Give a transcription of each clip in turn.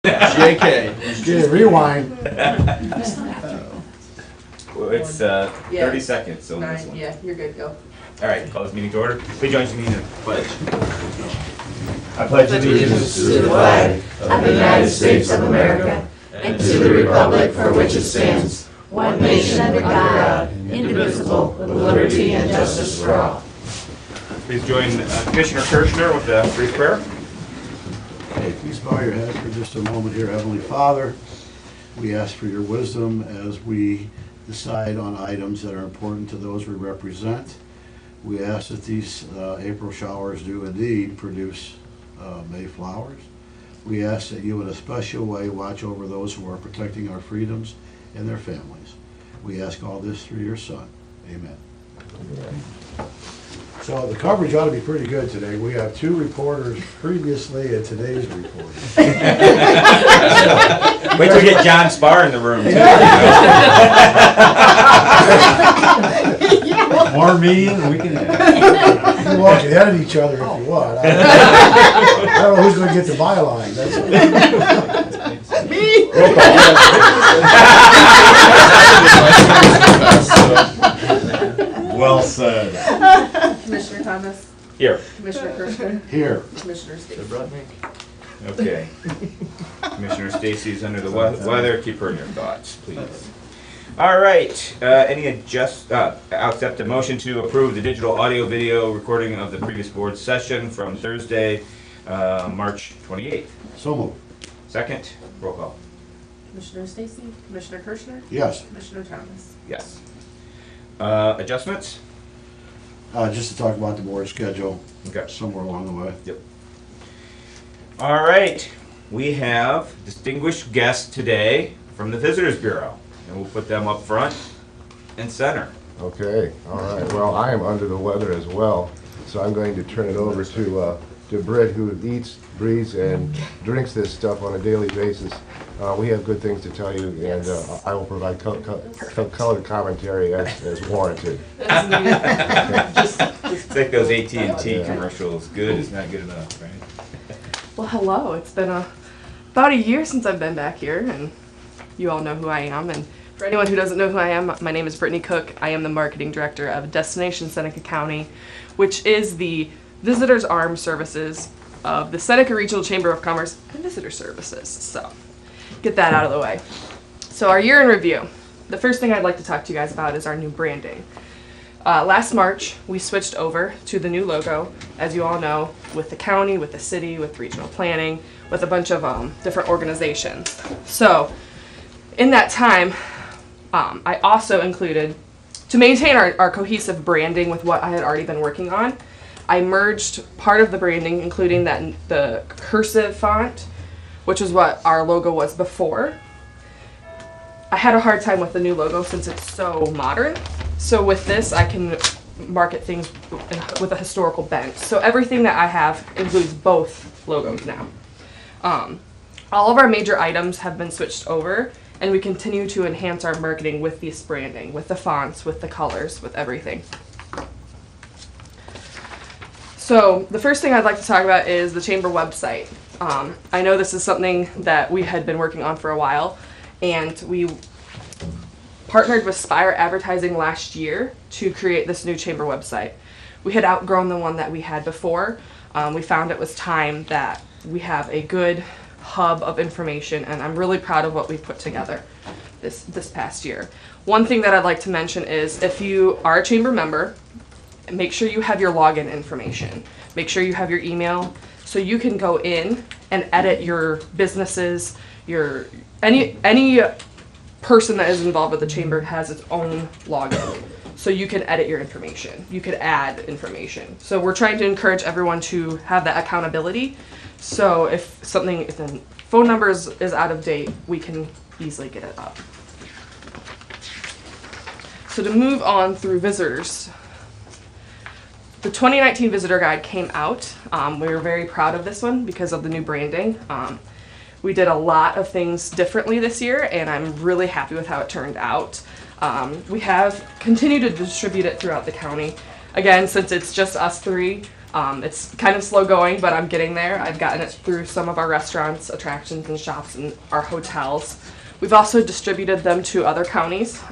JK. Yeah, rewind. Well, it's 30 seconds, so this 9, one. yeah, you're good, go. All right, call this meeting to order. Please join us in the pledge. I pledge allegiance to the flag of the United States of America and to the republic for which it stands, one nation under God, indivisible, with liberty and justice for all. Please join Commissioner Kirchner with a brief prayer. Hey, please bow your head for just a moment here. Heavenly Father, we ask for your wisdom as we decide on items that are important to those we represent. We ask that these April showers do indeed produce May flowers. We ask that you in a special way watch over those who are protecting our freedoms and their families. We ask all this through your Son. Amen. So the coverage ought to be pretty good today. We have 2 reporters previously and today's reporter. Wait till we get John Spar in the room, too. More meeting than we can have. You all can edit each other if you want. I don't know who's going to get the byline. That's it. Me? Well said. Commissioner Thomas, Here. Commissioner Kirschner, Here. Commissioner Stacy. Okay. Commissioner Stacy's under the weather. Keep her in your thoughts, please. All right. Accept a motion to approve the digital audio video recording of the previous board session from Thursday, March 28th. So moved. Second, roll call. Commissioner Stacy, Commissioner Kirschner, Yes. Commissioner Thomas. Yes. Adjustments? Just to talk about the board schedule Okay. somewhere along the way. Yep. All right. We have distinguished guests today from the Visitors Bureau, and we'll put them up front and center. Okay, all right. Well, I am under the weather as well, so I'm going to turn it over to Britt, who eats, breathes, and drinks this stuff on a daily basis. We have good things to tell you, and I will provide colored commentary as warranted. It's like those AT&T commercials. Good is not good enough, right? Well, hello. It's been about a year since I've been back here, and you all know who I am. And for anyone who doesn't know who I am, my name is Brittany Cook. I am the marketing director of Destination Seneca County, which is the visitors arm services of the Seneca Regional Chamber of Commerce and Visitor Services. So, get that out of the way. So, our year in review. The first thing I'd like to talk to you guys about is our new branding. Last March, we switched over to the new logo, as you all know, with the county, with the city, with regional planning, with a bunch of different organizations. So, in that time, I also included, to maintain our cohesive branding with what I had already been working on, I merged part of the branding, including the cursive font, which is what our logo was before. I had a hard time with the new logo since it's so modern. So with this, I can market things with a historical bent. So everything that I have includes both logos now. All of our major items have been switched over, and we continue to enhance our marketing with this branding, with the fonts, with the colors, with everything. So the first thing I'd like to talk about is the chamber website. I know this is something that we had been working on for a while, and we partnered with Spire Advertising last year to create this new chamber website. We had outgrown the one that we had before. We found it was time that we have a good hub of information, and I'm really proud of what we put together this past year. One thing that I'd like to mention is if you are a chamber member, make sure you have your login information. Make sure you have your email so you can go in and edit your businesses, any person that is involved with the chamber has its own login. So you can edit your information. You could add information. So we're trying to encourage everyone to have that accountability. So if the phone number is out of date, we can easily get it up. So to move on through visitors, the 2019 visitor guide came out. We were very proud of this one because of the new branding. We did a lot of things differently this year, and I'm really happy with how it turned out. We have continued to distribute it throughout the county. Again, since it's just us three, It's kind of slow going, but I'm getting there. I've gotten it through some of our restaurants, attractions, and shops, and our hotels. We've also distributed them to other counties.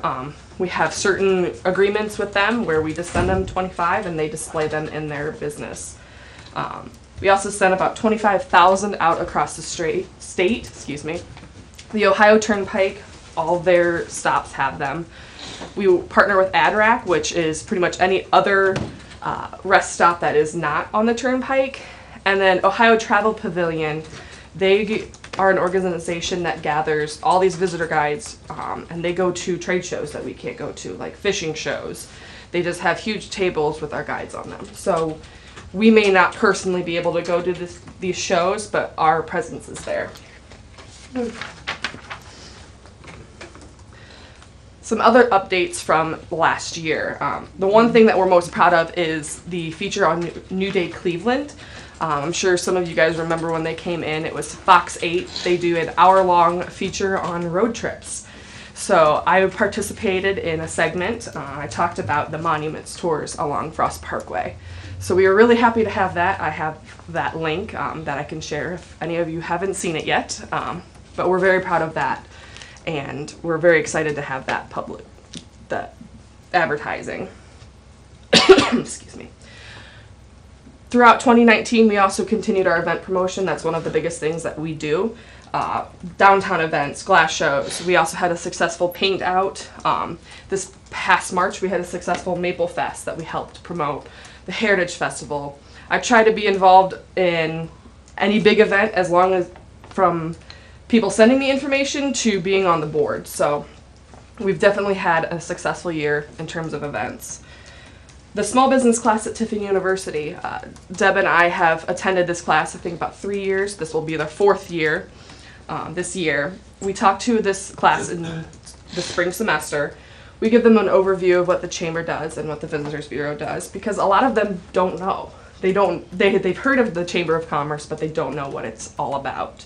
We have certain agreements with them where we just send them 25 and they display them in their business. We also sent about 25,000 out across the state. Excuse me. The Ohio Turnpike, all their stops have them. We partner with AdRack, which is pretty much any other rest stop that is not on the Turnpike. And then Ohio Travel Pavilion, they are an organization that gathers all these visitor guides, and they go to trade shows that we can't go to, like fishing shows. They just have huge tables with our guides on them. So we may not personally be able to go to these shows, but our presence is there. Some other updates from last year. The one thing that we're most proud of is the feature on New Day Cleveland. I'm sure some of you guys remember when they came in. It was Fox 8. They do an hour-long feature on road trips. So I participated in a segment. I talked about the monuments tours along Frost Parkway. So we were really happy to have that. I have that link that I can share if any of you haven't seen it yet. But we're very proud of that. And we're very excited to have that that advertising. Excuse me. Throughout 2019, we also continued our event promotion. That's one of the biggest things that we do. Downtown events, glass shows. We also had a successful paint out. This past March, we had a successful Maple Fest that we helped promote. The Heritage Festival. I try to be involved in any big event as long as from people sending me information to being on the board. So we've definitely had a successful year in terms of events. The small business class at Tiffin University, Deb and I have attended this class I think about 3 years. This will be their 4th year this year. We talk to this class in the spring semester. We give them an overview of what the Chamber does and what the Visitors Bureau does, because a lot of them don't know. They've heard of the Chamber of Commerce, but they don't know what it's all about.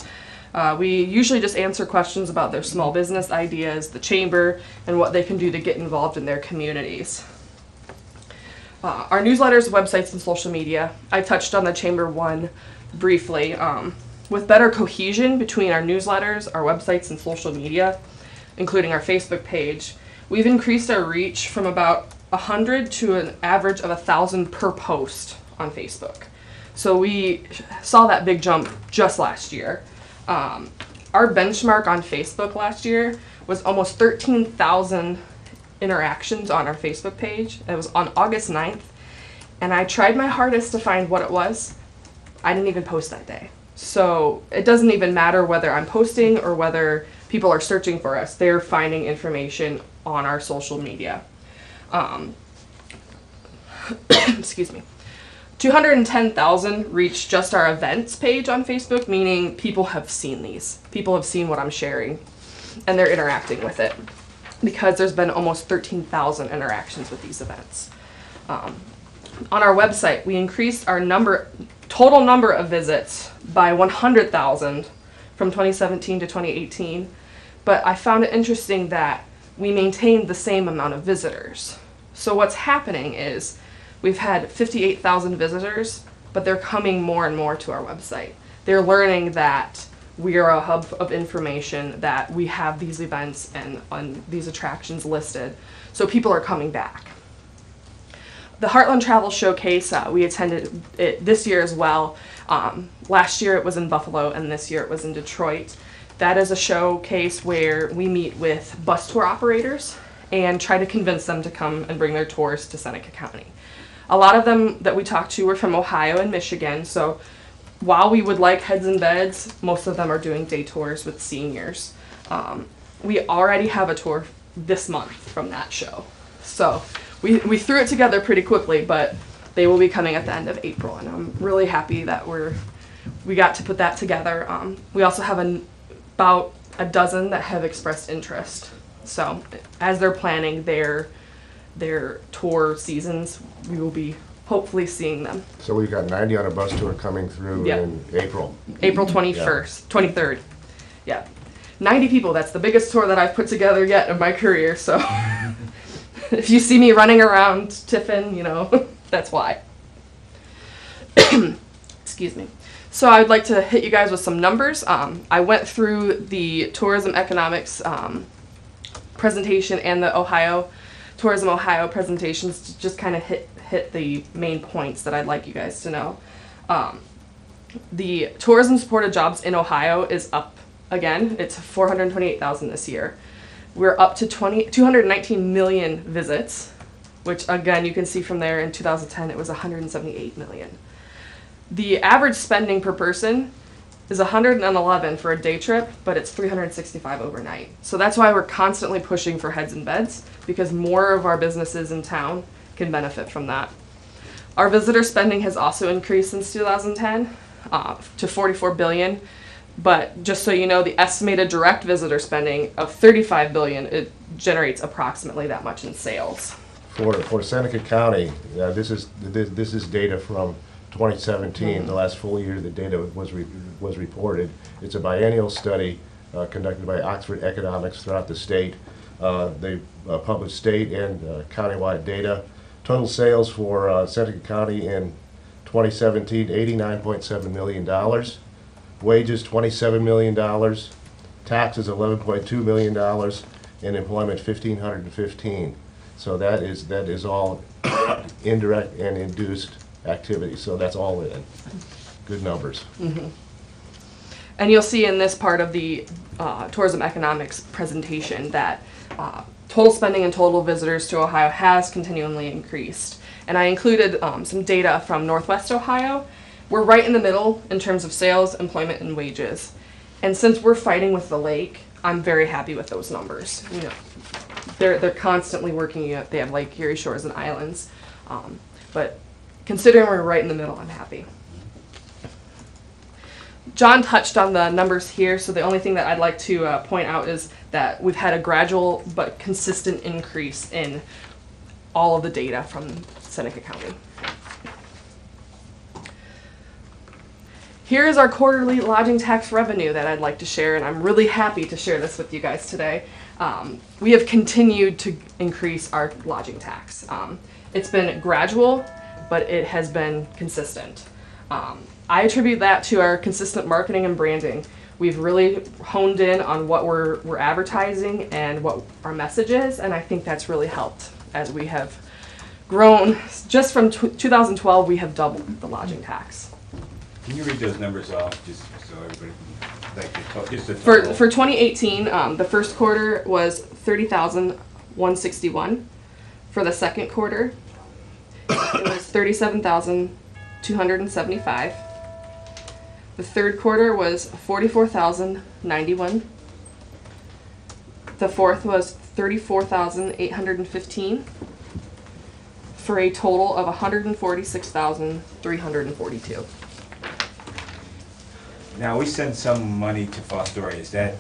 We usually just answer questions about their small business ideas, the Chamber, and what they can do to get involved in their communities. Our newsletters, websites, and social media. I touched on the Chamber one briefly. With better cohesion between our newsletters, our websites, and social media, including our Facebook page, we've increased our reach from about 100 to an average of 1,000 per post on Facebook. So we saw that big jump just last year. Our benchmark on Facebook last year was almost 13,000 interactions on our Facebook page. It was on August 9th, and I tried my hardest to find what it was. I didn't even post that day. So it doesn't even matter whether I'm posting or whether people are searching for us. They're finding information on our social media. Excuse me. 210,000 reached just our events page on Facebook, meaning people have seen these. People have seen what I'm sharing, and they're interacting with it, because there's been almost 13,000 interactions with these events. On our website, we increased our total number of visits by 100,000 from 2017 to 2018, but I found it interesting that we maintained the same amount of visitors. So what's happening is we've had 58,000 visitors, but they're coming more and more to our website. They're learning that we are a hub of information, that we have these events and on these attractions listed, so people are coming back. The Heartland Travel Showcase, we attended it this year as well. Last year it was in Buffalo, and this year it was in Detroit. That is a showcase where we meet with bus tour operators and try to convince them to come and bring their tours to Seneca County. A lot of them that we talked to were from Ohio and Michigan, so while we would like heads and beds, most of them are doing day tours with seniors. We already have a tour this month from that show. So we threw it together pretty quickly, but they will be coming at the end of April, and I'm really happy that we got to put that together. We also have about a dozen that have expressed interest. So as they're planning their tour seasons, we will be hopefully seeing them. So we've got 90 on a bus tour coming through Yep. in April. April 21st, 23rd. Yeah. 90 people, that's the biggest tour that I've put together yet in my career, so if you see me running around Tiffin, that's why. Excuse me. So I would like to hit you guys with some numbers. I went through the tourism economics presentation and the Tourism Ohio presentations to just kind of hit the main points that I'd like you guys to know. The tourism supported jobs in Ohio is up again. It's 428,000 this year. We're up to 219 million visits, which again you can see from there in 2010 it was 178 million. The average spending per person is 111 for a day trip, but it's 365 overnight. So that's why we're constantly pushing for heads and beds, because more of our businesses in town can benefit from that. Our visitor spending has also increased since 2010 to 44 billion, but just so you know, the estimated direct visitor spending of 35 billion, it generates approximately that much in sales. For Seneca County, this is data from 2017, the last full year the data was reported. It's a biennial study conducted by Oxford Economics throughout the state. They published state and countywide data. Total sales for Seneca County in 2017, $89.7 million. Wages, $27 million. Taxes, $11.2 million. And employment, 1,515. So that is all indirect and induced activity. So that's all in. Good numbers. Mm-hmm. And you'll see in this part of the tourism economics presentation that total spending and total visitors to Ohio has continually increased. And I included some data from Northwest Ohio. We're right in the middle in terms of sales, employment, and wages. And since we're fighting with the lake, I'm very happy with those numbers. You know, they're constantly working. They have Lake Erie shores and islands, but considering we're right in the middle, I'm happy. John touched on the numbers here, so the only thing that I'd like to point out is that we've had a gradual but consistent increase in all of the data from Seneca County. Here is our quarterly lodging tax revenue that I'd like to share, and I'm really happy to share this with you guys today. We have continued to increase our lodging tax. It's been gradual, but it has been consistent. I attribute that to our consistent marketing and branding. We've really honed in on what we're advertising and what our message is, and I think that's really helped as we have grown. Just from 2012, we have doubled the lodging tax. Can you read those numbers off, just so everybody can, like, just the For total? 2018, the first quarter was 30,161. For the second quarter, it was 37,275. The third quarter was 44,091. The fourth was 34,815. For a total of 146,342. Now, we send some money to Fostoria. Is that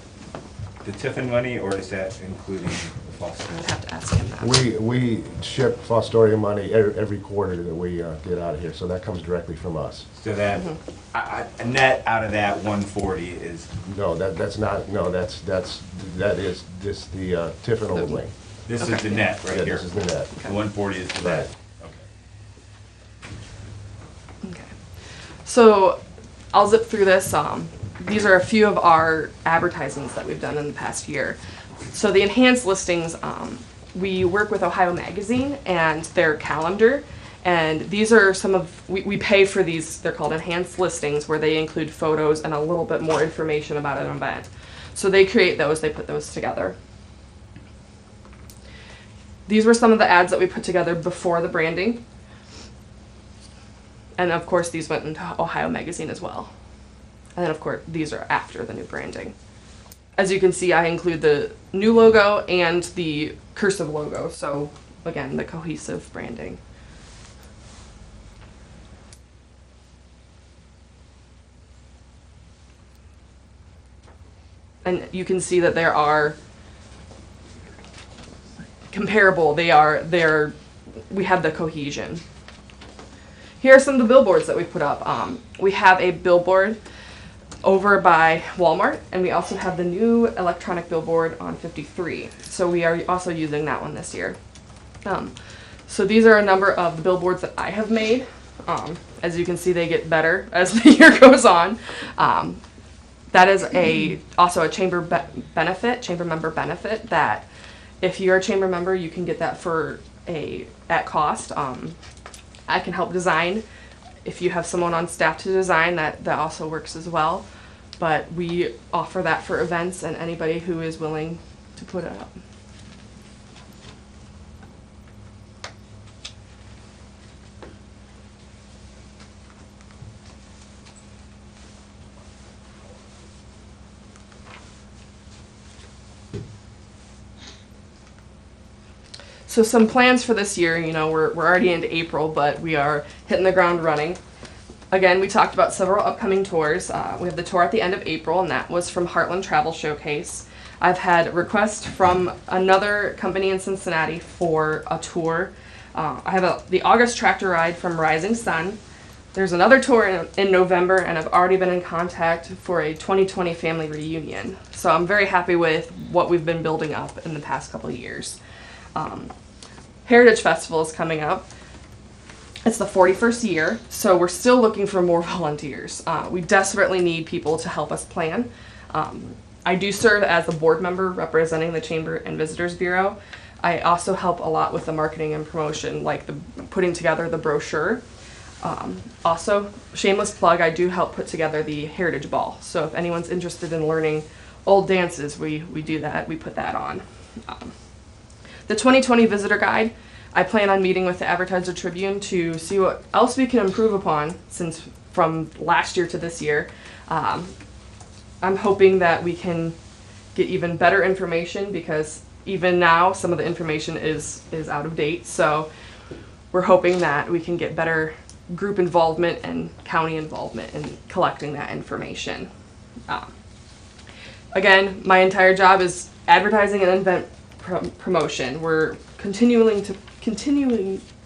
the Tiffin money, or is that including the I'd Fostoria? have to ask him that. We ship Fostoria money every quarter that we get out of here, so that comes directly from us. So that, a net out of that 140 is, No, that's not. No, that is just the Tiffin only. this is Okay. the net right Yeah, here. this is the net. The 140 is the Right. net. Okay. Okay. So I'll zip through this. These are a few of our advertisements that we've done in the past year. So the enhanced listings, we work with Ohio Magazine and their calendar. And these are some of, we pay for these, they're called enhanced listings, where they include photos and a little bit more information about an event. So they create those, they put those together. These were some of the ads that we put together before the branding. And of course, these went into Ohio Magazine as well. And then of course, these are after the new branding. As you can see, I include the new logo and the cursive logo. So again, the cohesive branding. And you can see that there are comparable. We have the cohesion. Here are some of the billboards that we put up. We have a billboard over by Walmart, and we also have the new electronic billboard on 53. So we are also using that one this year. So these are a number of the billboards that I have made. As you can see, they get better as the year goes on. That is also a chamber member benefit, that if you're a chamber member, you can get that at cost. I can help design. If you have someone on staff to design, that also works as well. But we offer that for events and anybody who is willing to put it up. So some plans for this year, we're already into April, but we are hitting the ground running. Again, we talked about several upcoming tours. We have the tour at the end of April, and that was from Heartland Travel Showcase. I've had requests from another company in Cincinnati for a tour. I have the August tractor ride from Rising Sun. There's another tour in November, and I've already been in contact for a 2020 family reunion. So I'm very happy with what we've been building up in the past couple of years. Heritage Festival is coming up. It's the 41st year, so we're still looking for more volunteers. We desperately need people to help us plan. I do serve as the board member representing the Chamber and Visitors Bureau. I also help a lot with the marketing and promotion, like putting together the brochure. Also, shameless plug, I do help put together the Heritage Ball. So if anyone's interested in learning old dances, we do that. We put that on. The 2020 Visitor Guide, I plan on meeting with the Advertiser Tribune to see what else we can improve upon since from last year to this year. I'm hoping that we can get even better information, because even now some of the information is out of date. So we're hoping that we can get better group involvement and county involvement in collecting that information. Again, my entire job is advertising and event promotion. We're continuing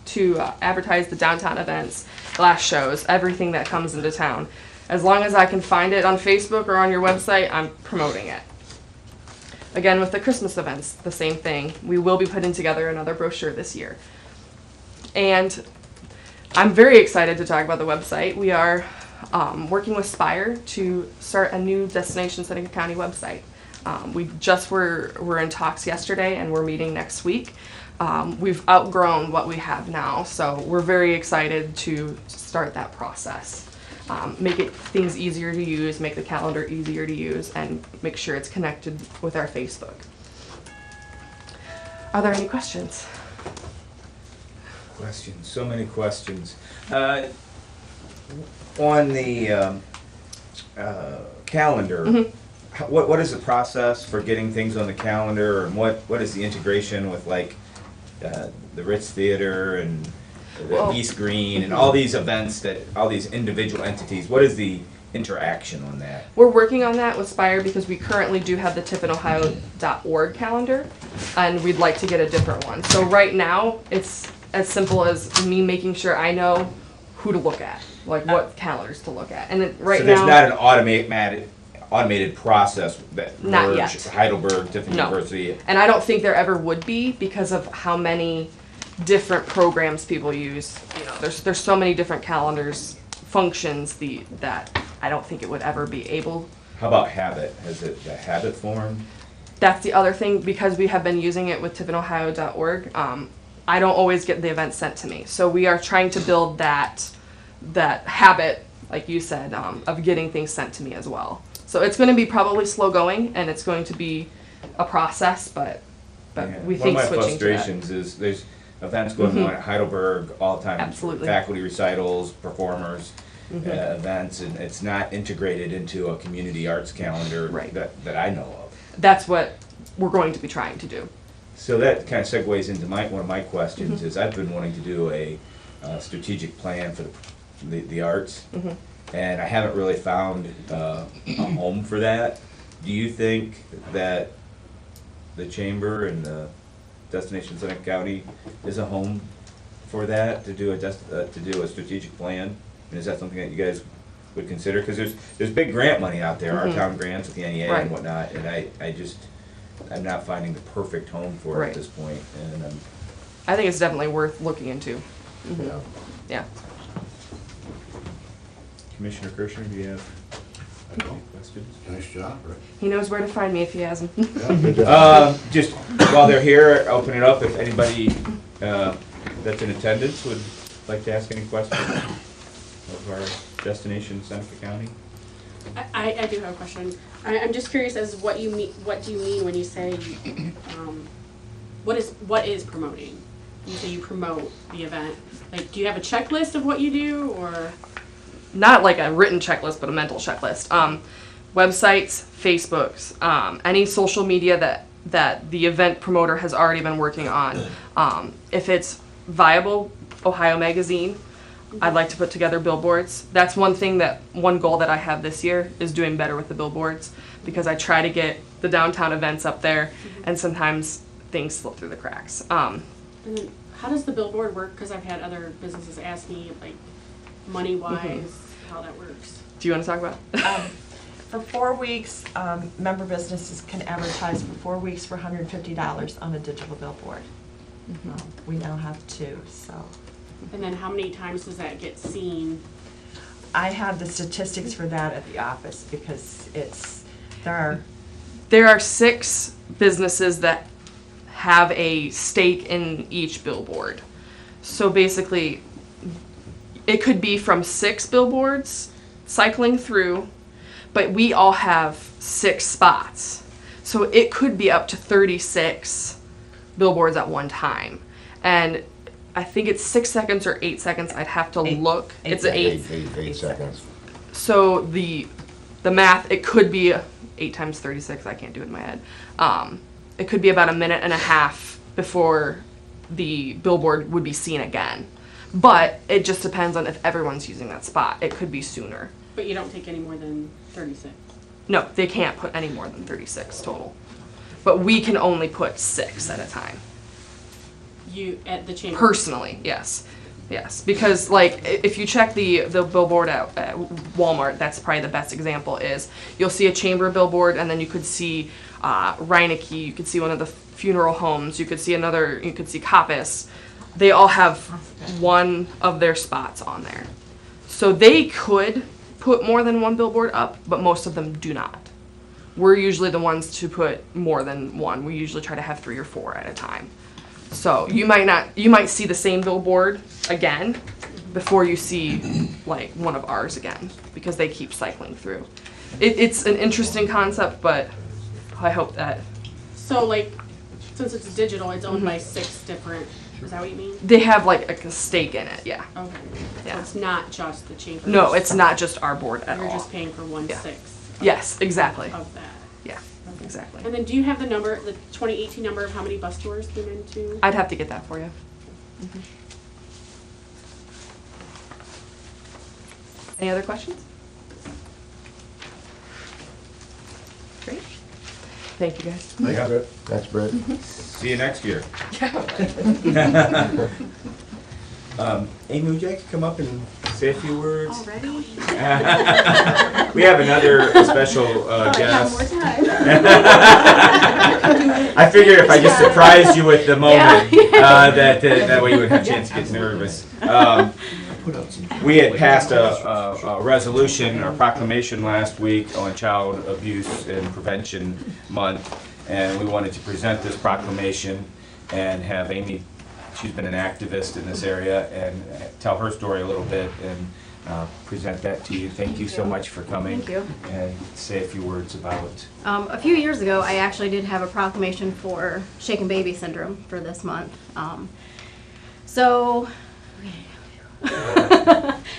to advertise the downtown events, glass shows, everything that comes into town. As long as I can find it on Facebook or on your website, I'm promoting it. Again, with the Christmas events, the same thing. We will be putting together another brochure this year. And I'm very excited to talk about the website. We are working with Spire to start a new Destination Seneca County website. We just were in talks yesterday, and we're meeting next week. We've outgrown what we have now, so we're very excited to start that process. Make things easier to use, make the calendar easier to use, and make sure it's connected with our Facebook. Are there any questions? Questions, so many questions. On the calendar, what is the process for getting things on the calendar, and what is the integration with like the Ritz Theater and the East Green and all these events, all these individual entities? What is the interaction on that? We're working on that with Spire because we currently do have the tippinohio.org calendar, and we'd like to get a different one. So right now, it's as simple as me making sure I know who to look at, like what calendars to look at. And So there's not an automated process that Not merge yet. Heidelberg, Tiffin No. University. And I don't think there ever would be, because of how many different programs people use. There's so many different calendars, functions that I don't think it would ever be able. How about Habit? Has it the Habit formed? That's the other thing, because we have been using it with tippinohio.org. I don't always get the events sent to me, so we are trying to build that habit, like you said, of getting things sent to me as well. So it's going to be probably slow going, and it's going to be a process, but Yeah. we think One of my switching to that. frustrations is there's events going on at Heidelberg all the time. Absolutely. Faculty recitals, performers, events, and it's not integrated into a community arts calendar Right. that I know of. That's what we're going to be trying to do. So that kind of segues into one of my questions. Is I've been wanting to do a strategic plan for the arts, and I haven't really found a home for that. Do you think that the Chamber and the Destination Seneca County is a home for that, to do a strategic plan? And is that something that you guys would consider? Because there's big grant money out there, our town grants with the NEA Right. and whatnot, and I'm not finding the perfect home for it Right. at this point. And I think it's definitely worth looking into. Yeah. Yeah. Commissioner Kirschner, do you have any questions? Nice job, Rick. He knows where to find me if he has them. Yeah, good job. Just while they're here, open it up if anybody that's in attendance would like to ask any questions of our destination, Seneca County. I do have a question. I'm just curious as what you mean. What do you mean when you say what is promoting? You say you promote the event. Like, do you have a checklist of what you do, or? Not like a written checklist, but a mental checklist. Websites, Facebooks, any social media that the event promoter has already been working on. If it's viable, Ohio Magazine, I'd like to put together billboards. That's one goal that I have this year is doing better with the billboards, because I try to get the downtown events up there, and sometimes things slip through the cracks. And then how does the billboard work? Because I've had other businesses ask me, like, money-wise, how that works. Do you want to talk about it? For 4 weeks, member businesses can advertise for 4 weeks for $150 on a digital billboard. We now have 2, so. And then how many times does that get seen? I have the statistics for that at the office because There are 6 businesses that have a stake in each billboard. So basically, it could be from 6 billboards cycling through, but we all have 6 spots. So it could be up to 36 billboards at one time. And I think it's 6 seconds or 8 seconds. I'd have to look. It's 8. 8 seconds. So the math, it could be 8 times 36. I can't do it in my head. It could be about a minute and a half before the billboard would be seen again. But it just depends on if everyone's using that spot. It could be sooner. But you don't take any more than 36. No, they can't put any more than 36 total. But we can only put 6 at a time. You at the chamber. Personally, yes. Yes, because like if you check the billboard at Walmart, that's probably the best example is you'll see a chamber billboard, and then you could see Reineke, you could see one of the funeral homes, you could see Coppice. They all have one of their spots on there. So they could put more than one billboard up, but most of them do not. We're usually the ones to put more than one. We usually try to have 3 or 4 at a time. So you might see the same billboard again before you see like one of ours again, because they keep cycling through. It's an interesting concept, but I hope that So, like, since it's digital, it's owned by 6 different. Is that what you mean? they have like a stake in it. Yeah. Okay. Yeah. So it's not just the chamber. No, it's not just our board at You're all. just paying for 1/6 Yeah. Yes, exactly. of that. Yeah, exactly. And then do you have the 2018 number of how many bus tours came into? I'd have to get that for you. Any other questions? Great. Thank you, guys. Thanks, Rick. Thanks, Britt. See you next year. Amy, would you like to come up and say a few words? Already? We have another special guest. More time. I figured if I just surprised you with the moment, that way you would have a chance to get nervous. We had passed a resolution or proclamation last week on Child Abuse and Prevention Month, and we wanted to present this proclamation and have Amy, she's been an activist in this area, and tell her story a little bit and present that to you. Thank you so much for coming. Thank you. And say a few words about. A few years ago, I actually did have a proclamation for shaken baby syndrome for this month. So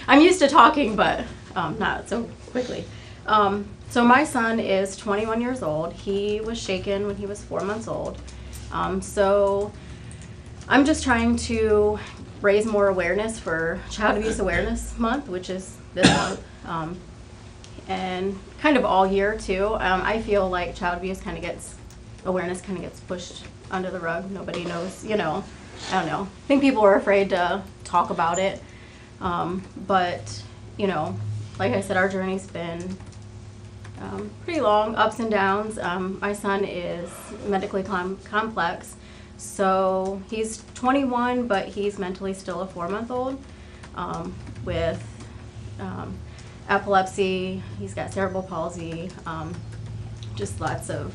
I'm used to talking, but not so quickly. So my son is 21 years old. He was shaken when he was 4 months old. So I'm just trying to raise more awareness for Child Abuse Awareness Month, which is this month, and kind of all year too. I feel like child abuse awareness kind of gets pushed under the rug. Nobody knows, I don't know. I think people are afraid to talk about it. But, like I said, our journey's been pretty long, ups and downs. My son is medically complex. So he's 21, but he's mentally still a 4-month-old with epilepsy, he's got cerebral palsy, just lots of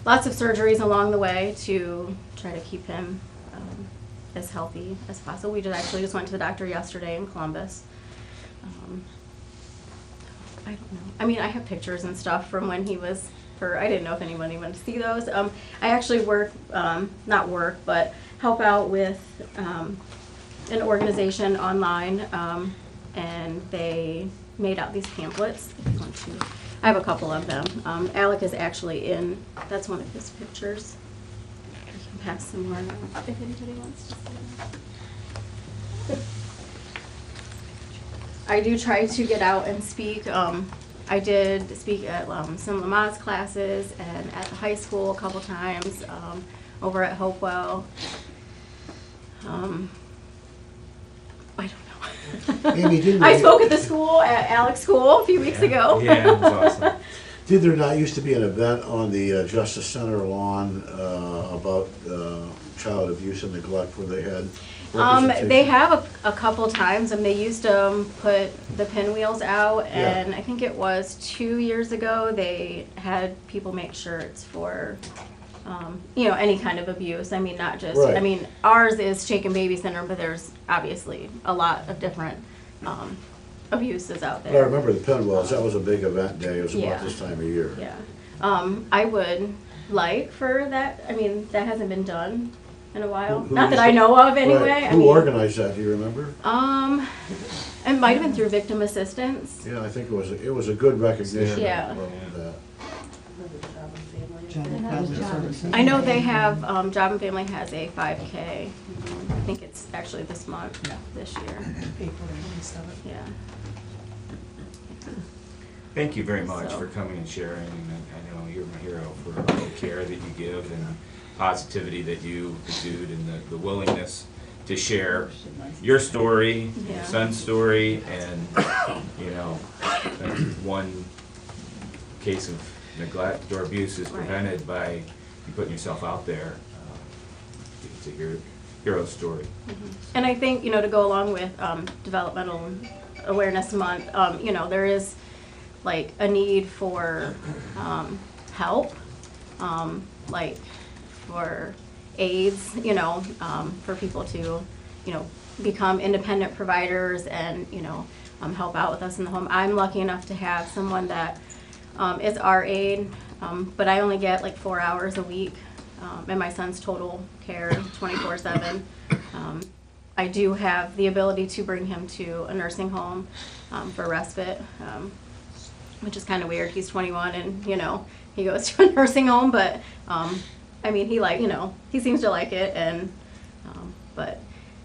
surgeries along the way to try to keep him as healthy as possible. We actually just went to the doctor yesterday in Columbus. I don't know. I mean, I have pictures and stuff from when he was I didn't know if anybody wanted to see those. I actually work, not work, but help out with an organization online, and they made out these pamphlets. If you want to, I have a couple of them. Alec is actually that's one of his pictures. I can pass some more now if anybody wants to see them. I do try to get out and speak. I did speak at some Lamaze classes and at the high school a couple times, over at Hopewell. I don't know. Amy, didn't I they- spoke at the school, at Alec's school a few weeks ago. Yeah, it was awesome. Did there not used to be an event on the Justice Center lawn about child abuse and neglect where they had representation? They have a couple times, and they used to put the pinwheels out, and I think it was 2 years ago, they had people make shirts for, any kind of abuse. I mean, not just, Right. I mean, ours is Shaken Baby Syndrome, but there's obviously a lot of different abuses out But I there. remember the Pinwells, that was a big event day, it was Yeah. about this time of year. Yeah. I would like for that, I mean, that hasn't been done in a while. Who Not that used I to- know of anyway. Right. I Who mean, organized that, do you remember? It might have been through victim assistance. Yeah, I think it was a good recognition Yeah. of that. I know they have, Job and Family has a 5K. I think it's actually this month, this year. Yeah. Thank you very much So- for coming and sharing, and I know you're my hero for all the care that you give and the positivity that you exude and the willingness to share your story, your Yeah. son's story, and, one case of neglect or abuse is Right. prevented by you putting yourself out there. It's a hero story. And I think, to go along with Developmental Awareness Month, there is like a need for help, like for aids, for people to, become independent providers and, help out with us in the home. I'm lucky enough to have someone that is our aide, but I only get like 4 hours a week, and my son's total care 24/7. I do have the ability to bring him to a nursing home for respite, which is kind of weird. He's 21 and, he goes to a nursing home, but, I mean, he seems to like it, and, but,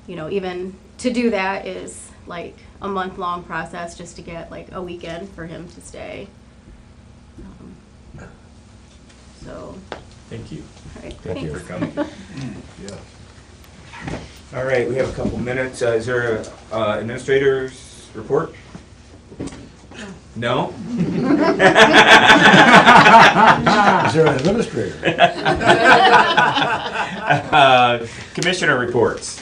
even to do that is like a month-long process just to get like a weekend for him to stay. So, Thank you. all right, Thank you thanks. for coming. Yeah. All right, we have a couple minutes. Is there a administrator's report? No? Is there an administrator? Commissioner reports.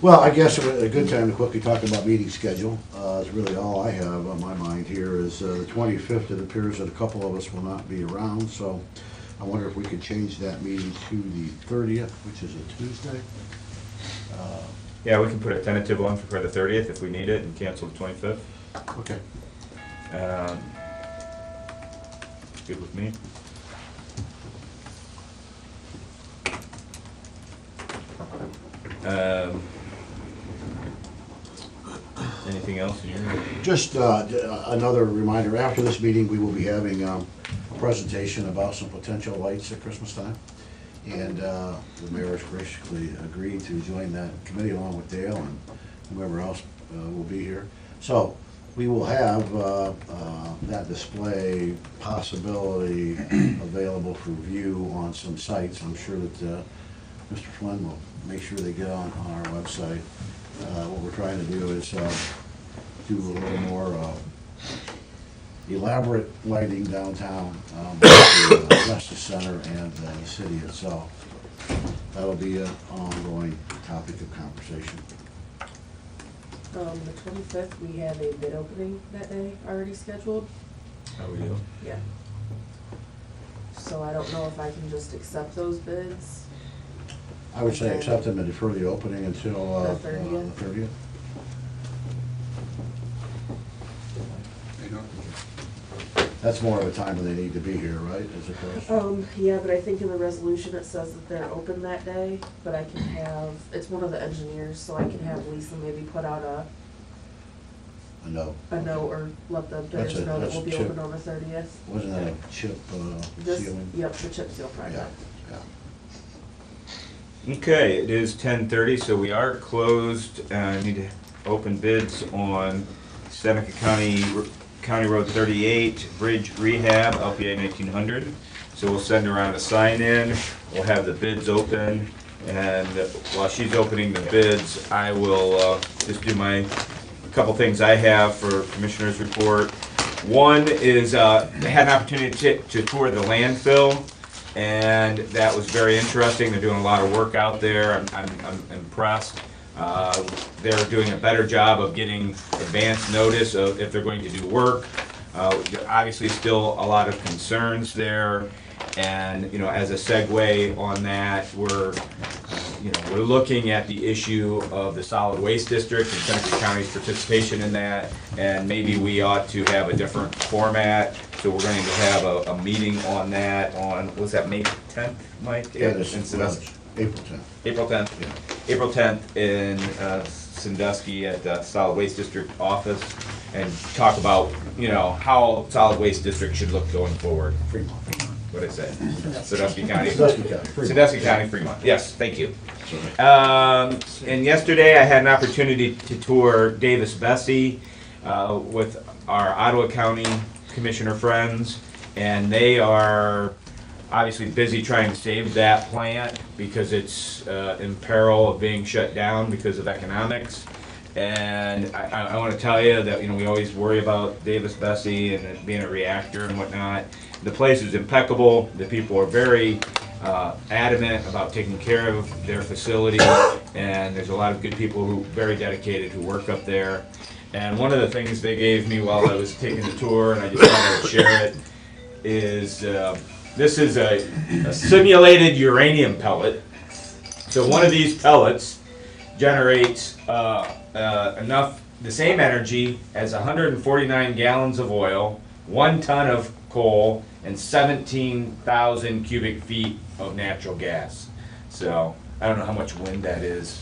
Well, I guess a good time to quickly talk about meeting schedule. Is really all I have on my mind here is the 25th. It appears that a couple of us will not be around, so I wonder if we could change that meeting to the 30th, which is a Tuesday. Yeah, we can put a tentative one for the 30th if we need it and cancel the 25th. Okay. Good with me. Anything else in your? Just another reminder, after this meeting, we will be having a presentation about some potential lights at Christmas time. And the mayor has graciously agreed to join that committee along with Dale and whoever else will be here. So we will have that display possibility available for view on some sites. I'm sure that Mr. Flynn will make sure they get on our website. What we're trying to do is do a little more elaborate lighting downtown, the Justice Center and the city itself. That'll be an ongoing topic of conversation. The 25th, we have a bid opening that day already scheduled. How we do? Yeah. So I don't know if I can just accept those bids. I would say accept them and defer the opening until The the 30th. 30th. That's more of a time when they need to be here, right, as opposed? Yeah, but I think in the resolution it says that they're open that day, but I can have, it's one of the engineers, so I can have Lisa maybe put out No. a note or let the bidders know that that's we'll be chip. open on the 30th. Wasn't that a chip This, ceiling? yep, the chip seal Yeah, project. yeah. Okay, it is 10:30, so we are closed. I need to open bids on Seneca County Road 38, Bridge Rehab, LPA 1900. So we'll send around a sign-in, we'll have the bids open, and while she's opening the bids, I will just do my couple things I have for Commissioner's report. One is, I had an opportunity to tour the landfill, and that was very interesting. They're doing a lot of work out there. I'm impressed. They're doing a better job of getting advance notice of if they're going to do work. Obviously, still a lot of concerns there. And, you know, as a segue on that, we're looking at the issue of the solid waste district and Seneca County's participation in that. And maybe we ought to have a different format. So we're going to have a meeting on that on, was that May 10th, Mike? Yeah, this In is Sandusky. April 10th. April 10th. Yeah. April 10th in Sandusky at the Solid Waste District office, and talk about, you know, how Solid Waste District should look going forward. Fremont. What'd I say? Sandusky County. Sandusky County, Fremont. Sandusky County, Fremont. Yes, thank you. Sorry. And yesterday I had an opportunity to tour Davis-Besse with our Ottawa County Commissioner friends, and they are obviously busy trying to save that plant because it's in peril of being shut down because of economics. And I want to tell you that, you know, we always worry about Davis-Besse and it being a reactor and whatnot. The place is impeccable. The people are very adamant about taking care of their facility, and there's a lot of good people who very dedicated who work up there. And one of the things they gave me while I was taking the tour, and I just wanted to share it, is this is a simulated uranium pellet. So one of these pellets generates enough, the same energy as 149 gallons of oil, 1 ton of coal, and 17,000 cubic feet of natural gas. So I don't know how much wind that is.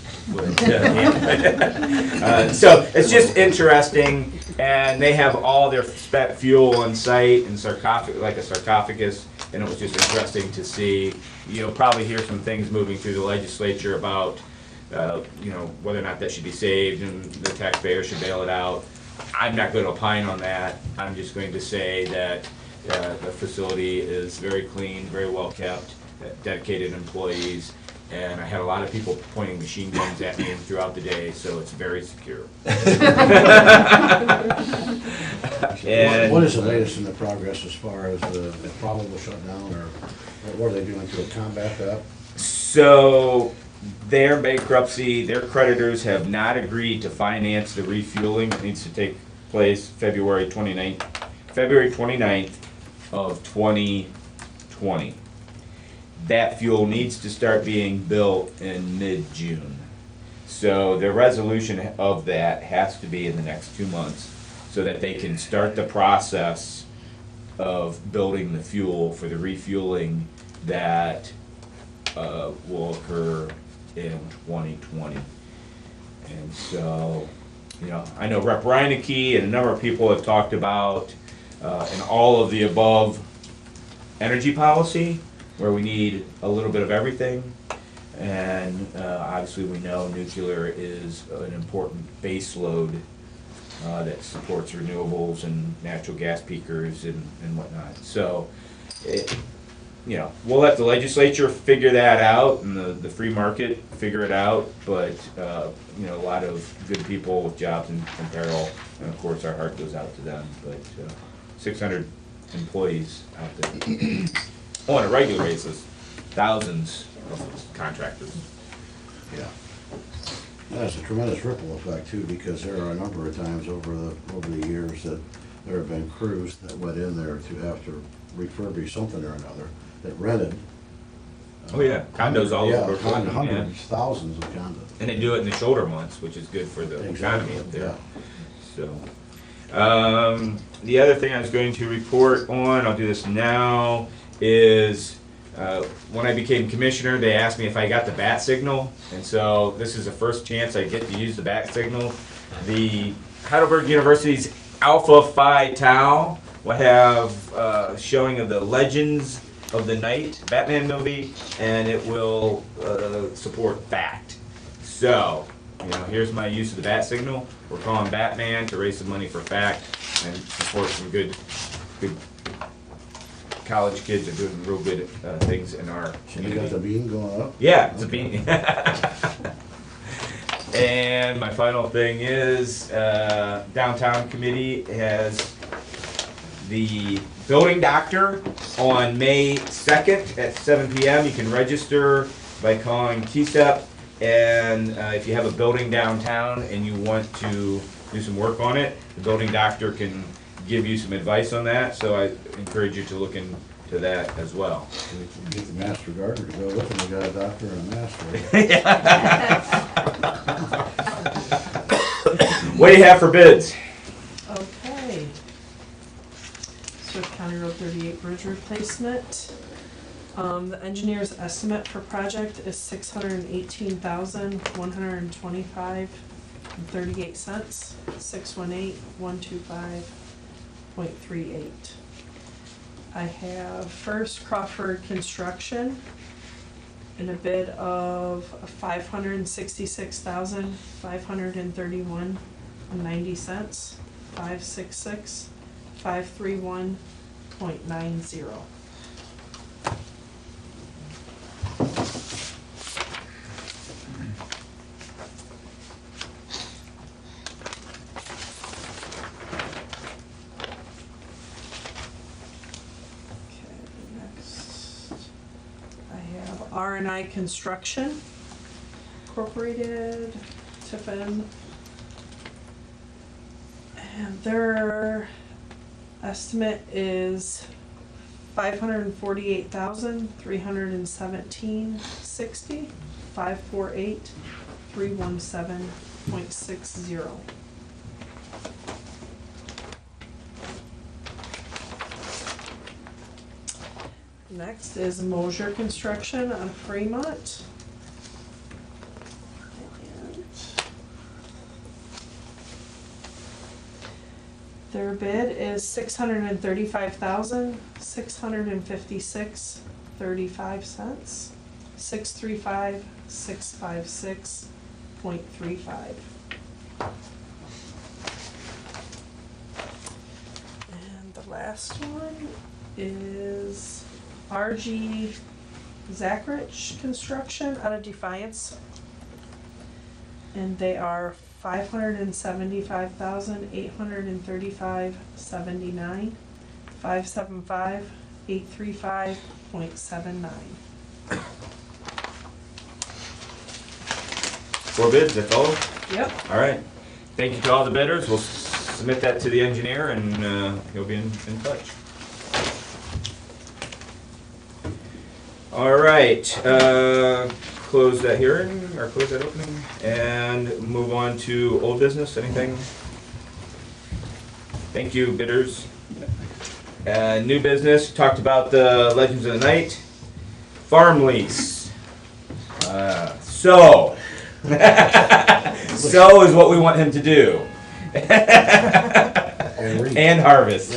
So it's just interesting, and they have all their spent fuel on site and like a sarcophagus, and it was just interesting to see. You'll probably hear some things moving through the legislature about whether or not that should be saved and the taxpayer should bail it out. I'm not going to opine on that. I'm just going to say that the facility is very clean, very well kept, dedicated employees, and I had a lot of people pointing machine guns at me throughout the day, so it's very secure. And What is the latest in the progress as far as the probable shutdown, or what are they doing to combat that? so their bankruptcy, their creditors have not agreed to finance the refueling that needs to take place February 29th of 2020. That fuel needs to start being built in mid-June. So the resolution of that has to be in the next 2 months so that they can start the process of building the fuel for the refueling that will occur in 2020. And so, I know Rep. Reineke and a number of people have talked about an all of the above energy policy, where we need a little bit of everything. And obviously we know nuclear is an important base load that supports renewables and natural gas peakers and whatnot. So, we'll let the legislature figure that out and the free market figure it out, but a lot of good people with jobs in peril, and of course our heart goes out to them. But 600 employees out there on a regular basis, thousands of contractors. Yeah. That's a tremendous ripple effect too, because there are a number of times over the years that there have been crews that went in there to have to refurbish something or another, that rented. Oh, yeah, condos all over Brooklyn, yeah. Hundreds, thousands of condos. And they do it in the shoulder months, which is good for the economy up there. Yeah. So, the other thing I was going to report on, I'll do this now, is when I became commissioner, they asked me if I got the bat signal, and so this is the first chance I get to use the bat signal. The Heidelberg University's Alpha Phi Tau will have showing of the Legends of the Night Batman movie, and it will support FACT. So, here's my use of the bat signal. We're calling Batman to raise some money for FACT and support some good college kids are doing real good things in our You got community. the bean going up? Yeah, it's a bean. And my final thing is, downtown committee has the building doctor on May 2nd at 7 p.m. You can register by calling TSEP, and if you have a building downtown and you want to do some work on it, the building doctor can give you some advice on that, so I encourage you to look into that as well. We can get the master gardener to go with him, we got a doctor and a master. What do you have for bids? Okay. Swift County Road 38 bridge replacement. The engineer's estimate for project is $618,125.38. 618-125.38. I have First Crawford Construction in a bid of $566,531.90. 566-531.90. R&I Construction Incorporated, Tiffin. And their estimate is $548,317.60. 548,317.60. Next is Mosier Construction on Fremont. And their bid is $635,656.35. 635,656.35. And the last one is RG Zachrich Construction out of Defiance. And they are $575,835.79. 575,835.79. 4 bids, that's all? Yep. All right. Thank you to all the bidders. We'll submit that to the engineer and he'll be in touch. All right. Close that hearing, or close that opening, and move on to old business. Anything? Thank you, bidders. New business, talked about the Legends of the Night. Farm lease. So is what we want him to do. And harvest.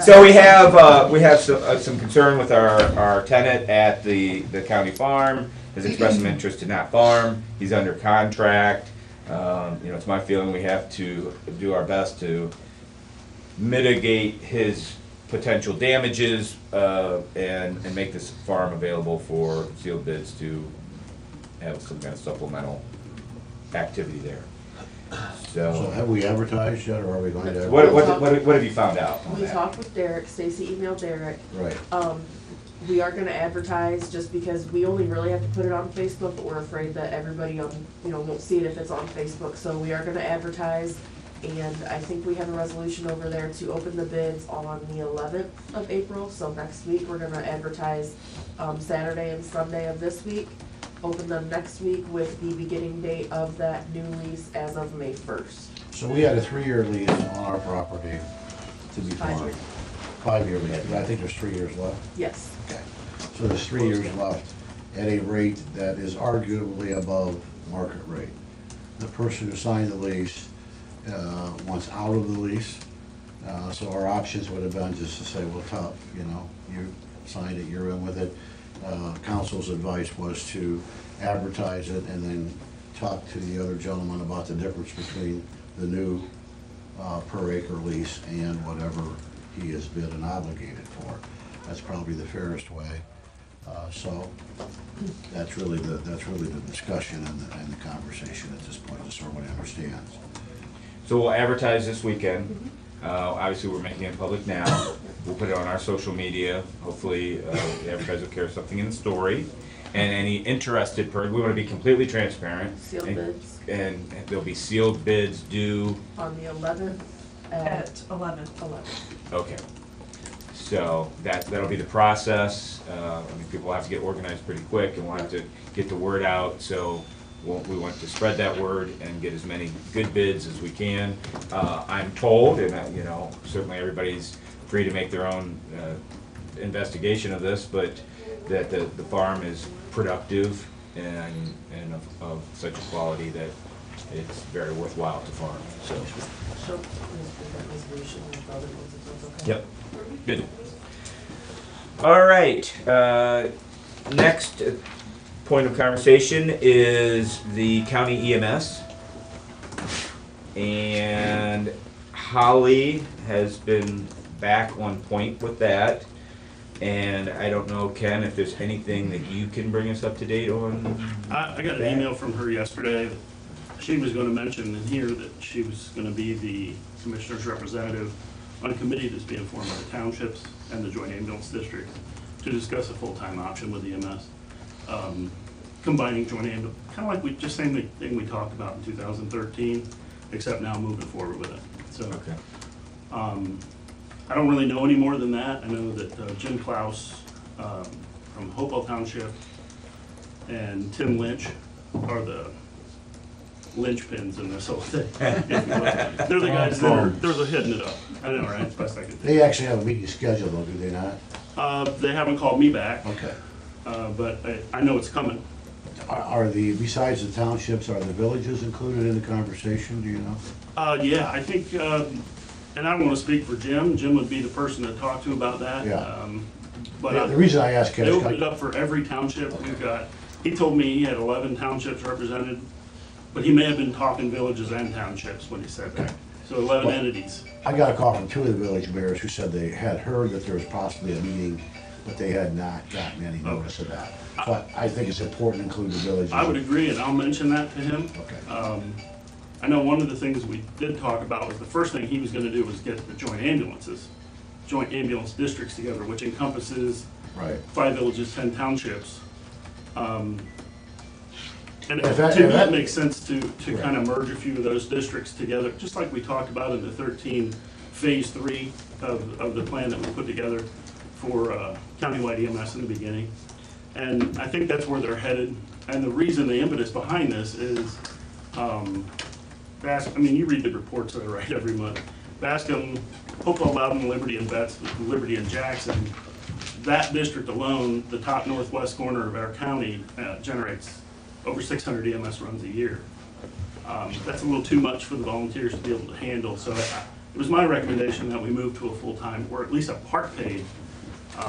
So we have some concern with our tenant at the county farm. Has expressed some interest to not farm. He's under contract. It's my feeling we have to do our best to mitigate his potential damages and make this farm available for sealed bids to have some kind of supplemental activity there. So have we advertised yet, or are we going to? What have you found out on We that? talked with Derek, Stacy emailed Derek. Right. We are gonna advertise just because we only really have to put it on Facebook, but we're afraid that everybody won't see it if it's on Facebook. So we are gonna advertise, and I think we have a resolution over there to open the bids on the 11th of April. So next week, we're gonna advertise, Saturday and Sunday of this week. Open them next week with the beginning date of that new lease as of May 1st. So we had a 3-year lease on our property to be farmed. 5-year lease, I think there's 3 years left. Yes. Okay. So there's 3 years left at a rate that is arguably above market rate. The person who signed the lease wants out of the lease, so our options would have been just to say, well, tough, you signed it, you're in with it. Council's advice was to advertise it and then talk to the other gentleman about the difference between the new per acre lease and whatever he has bid and obligated for. That's probably the fairest way. So that's really the discussion and the conversation at this point, just so everybody understands. So we'll advertise this weekend. Obviously, we're making it public now. We'll put it on our social media. Hopefully, the advertiser will carry something in the story. And any interested person, we want to be completely transparent. Sealed bids And there'll be sealed bids due, on the 11th At 11. 11. okay. So that'll be the process. People have to get organized pretty quick, and we'll have to get the word out. So we want to spread that word and get as many good bids as we can. I'm told, and certainly everybody's free to make their own investigation of this, but that the farm is productive and of such a quality that it's very worthwhile to farm. So. She'll please put that resolution with other ones if that's okay. Yep. Good. All right. Next point of conversation is the county EMS. And Holly has been back on point with that. And I don't know, Ken, if there's anything that you can bring us up to date on. I got an email from her yesterday. She was going to mention in here that she was going to be the commissioner's representative on a committee that's being formed by the townships and the joint ambulance district to discuss a full-time option with EMS. Combining joint ambulance, kind of like same thing we talked about in 2013, except now moving forward with it. So, Okay. I don't really know any more than that. I know that Jim Klaus from Hopewell Township and Tim Lynch are the linchpins in this whole thing. They're the guys that are hitting it up. I know, right? It's best I can think. They actually have a meeting scheduled, though, do they not? They haven't called me back, Okay. but I know it's coming. Are besides the townships, are the villages included in the conversation, do you know? Yeah, I think, and I don't want to speak for Jim. Jim would be the person to talk to about that. Yeah. But The reason I ask, Ken, they is opened it up for every township. He told me he had 11 townships represented, but he may have been talking villages and townships when he said that. So 11 entities. I got a call from 2 of the village mayors who said they had heard that there was possibly a meeting, but they had not gotten any notice of that. So I think it's important to include the villages. I would agree, and I'll mention that to him. Okay. I know one of the things we did talk about was the first thing he was gonna do was get the joint ambulance districts together, which encompasses Right. 5 villages, 10 townships. And If that- to me, if that- it makes sense to Right. kind of merge a few of those districts together, just like we talked about in the 13 Phase 3 of the plan that we put together for countywide EMS in the beginning. And I think that's where they're headed. And the reason, the impetus behind this is, you read the reports that I write every month. Bascom, Hopewell, Loudon, Liberty, and Betts, Liberty and Jackson, that district alone, the top northwest corner of our county, generates over 600 EMS runs a year. That's a little too much for the volunteers to be able to handle. So it was my recommendation that we move to a full-time, or at least a part-paid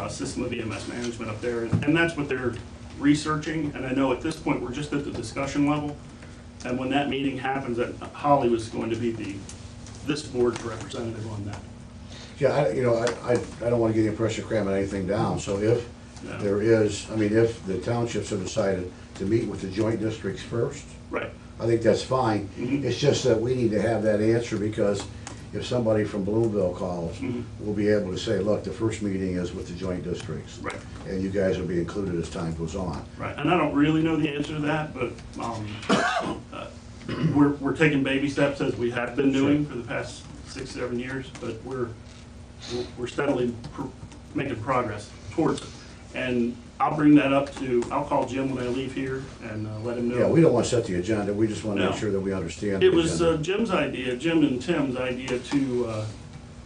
system of EMS management up there. And that's what they're researching. And I know at this point, we're just at the discussion level. And when that meeting happens, that Holly was going to be this board's representative on that. Yeah, I don't want to get the impression of cramming anything down, so if Yeah. there is, if the townships have decided to meet with the joint districts first, Right. I think that's fine. Mhm. It's just that we need to have that answer, because if somebody from Bloomville calls, Mhm. we'll be able to say, look, the first meeting is with the joint districts. Right. And you guys will be included as time goes on. Right, and I don't really know the answer to that, but we're taking baby steps as we have been doing for the past 6-7 years, but we're steadily making progress towards it. And I'll bring that up I'll call Jim when I leave here and let him know. Yeah, we don't want to set the agenda, we just want to make No. sure that we understand. the It was agenda. Jim's idea, Jim and Tim's idea to,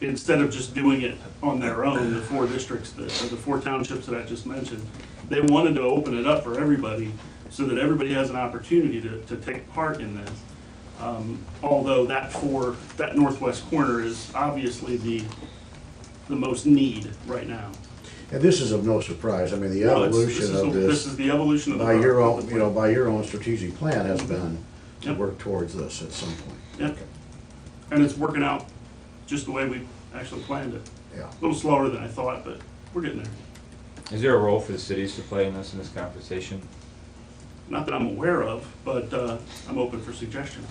instead of just doing it on their own, the 4 districts, or the 4 townships that I just mentioned, they wanted to open it up for everybody so that everybody has an opportunity to take part in this. Although that northwest corner is obviously the most need right now. And this is of no surprise, I mean, the No, evolution of This this, is the evolution of the. by your of the own, plan. by your own strategic plan has been to Yep. work towards this at some point. Yep. And it's working out just the way we actually planned it. Yeah. A little slower than I thought, but we're getting there. Is there a role for the cities to play in this conversation? Not that I'm aware of, but I'm open for suggestions.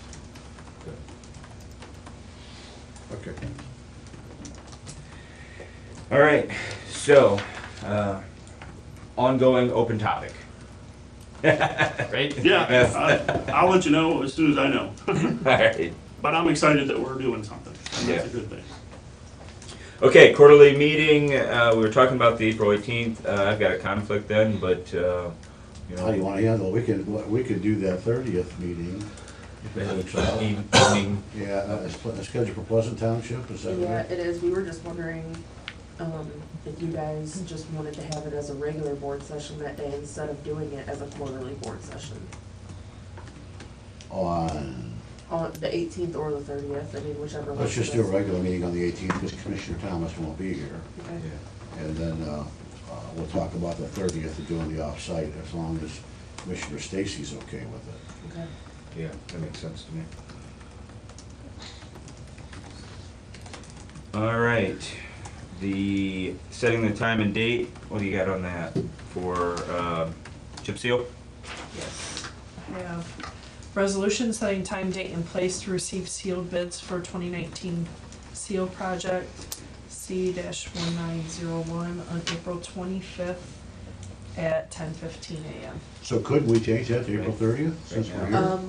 Okay. All right, so, ongoing open topic. Right? Yeah, I'll let you know as soon as I know. All right. But I'm excited that we're doing something, and that's a Yeah. good thing. Okay, quarterly meeting, we were talking about the April 18th, I've got a conflict then, but, you How do you know. want to handle it? We could do that 30th meeting. if it works out. Evening, Yeah, a schedule for Pleasant Township, is that Yeah, right? it is. We were just wondering, if you guys just wanted to have it as a regular board session that day instead of doing it as a quarterly board session. On, On the 18th or the 30th, I mean, whichever. let's works just do a best. regular meeting on the 18th, because Commissioner Thomas won't be here. Okay. yeah. And then we'll talk about the 30th of doing the off-site, as long as Commissioner Stacy's okay with it. Okay. Yeah, that makes sense to me. All right, the, setting the time and date, what do you got on that for, chip seal? Yes. I have resolution setting time, date, and place to receive sealed bids for 2019 seal project C-1901 on April 25th at 10:15 a.m. So could we change that to April 30th, since we're here?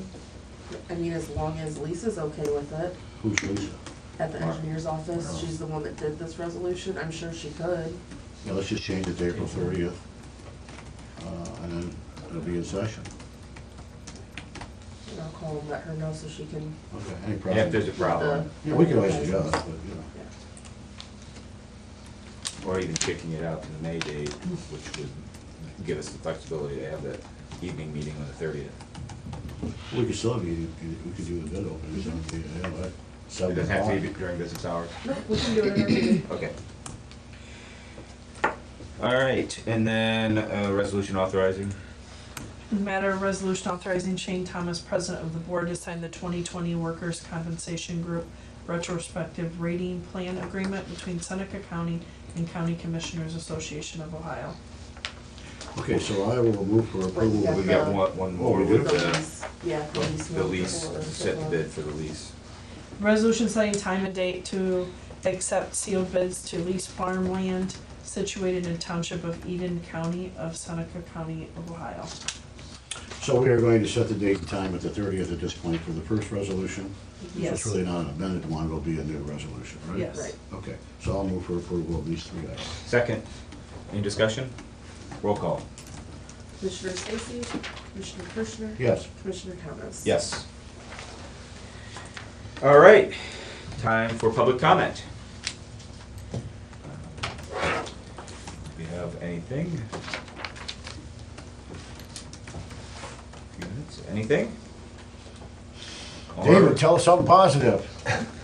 I mean, as long as Lisa's okay with it, Who's Lisa? at the engineer's office, she's the one that did this resolution, I'm sure she could. Yeah, let's just change it to April 30th. And then it'll be in session. And I'll call and let her know so she can. Okay, any Yeah, problem? if there's a problem, Yeah, we can always adjust, but, you know. Yeah. or even kicking it out to the May date, which would give us the flexibility to have that evening meeting on the 30th. We could still be, we could do the bid openings on the, It 7 doesn't have to o'clock. be during business hours. No, we can do it in our meeting. Okay. All right, and then, resolution authorizing, Matter of resolution authorizing Shane Thomas, President of the Board, to sign the 2020 Workers' Compensation Group retrospective rating plan agreement between Seneca County and County Commissioners Association of Ohio. Okay, so I will move for approval. Yeah. we got one more we do? with The the, lease, yeah, the lease. the one lease, for- set the bid for the lease. Resolution setting time and date to accept sealed bids to lease farmland situated in Township of Eden, County of Seneca County of Ohio. So we are going to set the date and time at the 30th at this point for the first resolution. So Yes. it's really not an amended one, it'll be a new resolution, right? Yes. Right. Okay, so I'll move for approval of these 3 items. Second, any discussion? Roll call. Commissioner Stacy, Commissioner Kirschner. Yes. Commissioner Thomas. Yes. All right, time for public comment. Do we have anything? Few minutes, anything? Or- David, tell us something positive.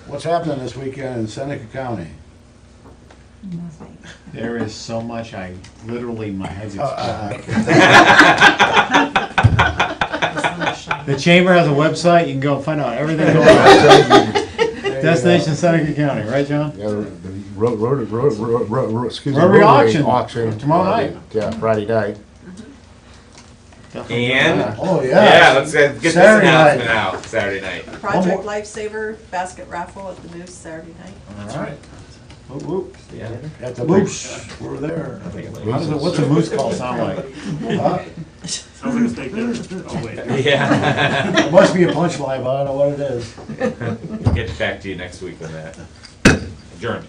What's happening this weekend in Seneca County? Nothing. There is so much, literally, my head's exploding. The chamber has a website, you can go find out everything going on. Destination Seneca County, right, John? Yeah, the excuse me, Rotary auction auction. tomorrow night. Yeah, Friday night. And, Oh, yeah, let's get this Saturday announcement night. out, Saturday night. Project Lifesaver basket raffle at the Moose Saturday night. That's right. Whoop, whoop. Yeah. At the Moose, we're there. How does it, what's a moose call sound like? Huh? Sounds like a steak dinner. Oh, wait. Yeah. It must be a punchline, but I don't know what it is. Get back to you next week on that. Adjourned.